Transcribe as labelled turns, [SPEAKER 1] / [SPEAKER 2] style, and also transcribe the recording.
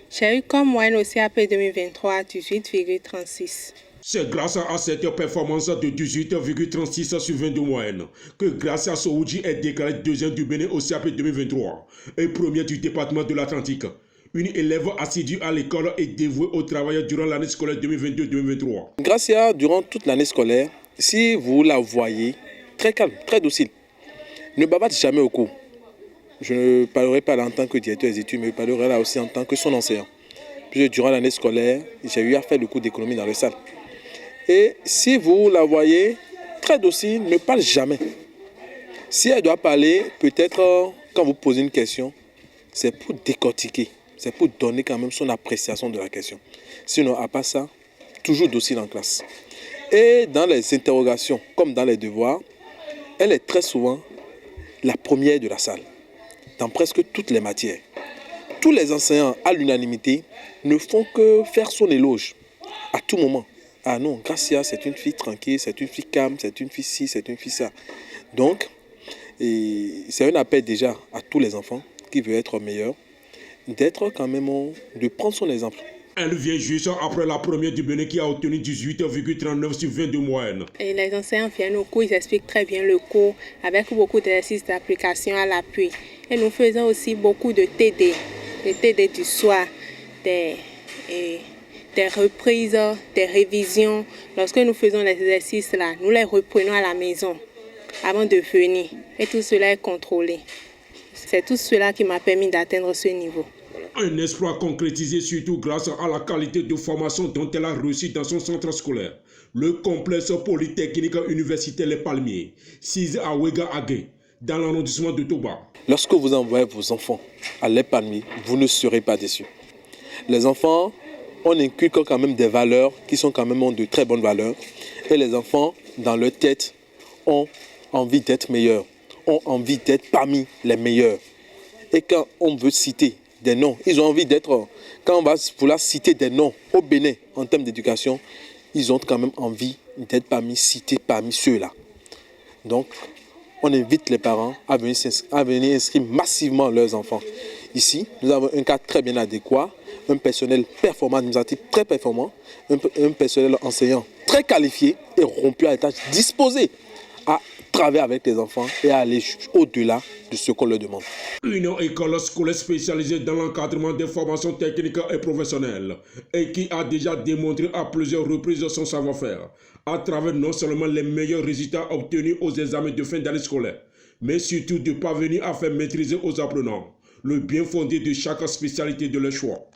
[SPEAKER 1] J'ai eu comme moyenne au CAP 2023 18,36.
[SPEAKER 2] C'est grâce à cette performance de 18,36 sur 22 moyenne que Gracia Sowoudji est déclarée deuxième du Bénin au CAP 2023 et première du département de l'Atlantique. Une élève assidue à l'école et dévouée au travail durant l'année scolaire 2022-2023.
[SPEAKER 3] Gracia, durant toute l'année scolaire, si vous la voyez, très calme, très docile, ne bavate jamais au cours. Je ne parlerai pas là en tant que directeur des études, mais je parlerai là aussi en tant que son enseignant. Puisque durant l'année scolaire, j'ai eu à faire le cours d'économie dans le salle. Et si vous la voyez, très docile, ne parle jamais. Si elle doit parler, peut-être quand vous posez une question, c'est pour décortiquer, c'est pour donner quand même son appréciation de la question. Sinon, à part ça, toujours docile en classe. Et dans les interrogations, comme dans les devoirs, elle est très souvent la première de la salle, dans presque toutes les matières. Tous les enseignants, à l'unanimité, ne font que faire son éloge à tout moment. Ah non, Gracia, c'est une fille tranquille, c'est une fille calme, c'est une fille ci, c'est une fille ça. Donc, c'est un appel déjà à tous les enfants qui veulent être meilleurs, d'être quand même, de prendre son exemple.
[SPEAKER 2] Elle vient juste après la première du Bénin qui a obtenu 18,39 sur 22 moyenne.
[SPEAKER 1] Et les enseignants viennent au cours, ils expliquent très bien le cours avec beaucoup d'exercices d'application à l'appui. Et nous faisons aussi beaucoup de TD, des TD du soir, des reprises, des révisions. Lorsque nous faisons les exercices là, nous les reprenons à la maison avant de venir. Et tout cela est contrôlé. C'est tout cela qui m'a permis d'atteindre ce niveau.
[SPEAKER 2] Un exploit concrétisé surtout grâce à la qualité de formation dont elle a reçu dans son centre scolaire. Le complexe polytechnique universitaire Les Palmiers, 6 à Ouéga Agué, dans l'arrondissement de Toba.
[SPEAKER 3] Lorsque vous envoyez vos enfants à Les Palmiers, vous ne serez pas déçus. Les enfants, on inculque quand même des valeurs qui sont quand même de très bonnes valeurs. Et les enfants, dans leur tête, ont envie d'être meilleurs, ont envie d'être parmi les meilleurs. Et quand on veut citer des noms, ils ont envie d'être, quand on va vouloir citer des noms au Bénin en termes d'éducation, ils ont quand même envie d'être cités parmi ceux-là. Donc, on invite les parents à venir inscrire massivement leurs enfants. Ici, nous avons un cadre très bien adéquat, un personnel performant, administratif très performant, un personnel enseignant très qualifié et rompu à la tâche, disposé à travailler avec les enfants et à aller au-delà de ce qu'on leur demande.
[SPEAKER 2] Une école scolaire spécialisée dans l'encadrement des formations techniques et professionnelles et qui a déjà démontré à plusieurs reprises son savoir-faire à travers non seulement les meilleurs résultats obtenus aux examens de fin d'année scolaire, mais surtout de parvenir à faire maîtriser aux apprenants le bien fondé de chaque spécialité de leur choix.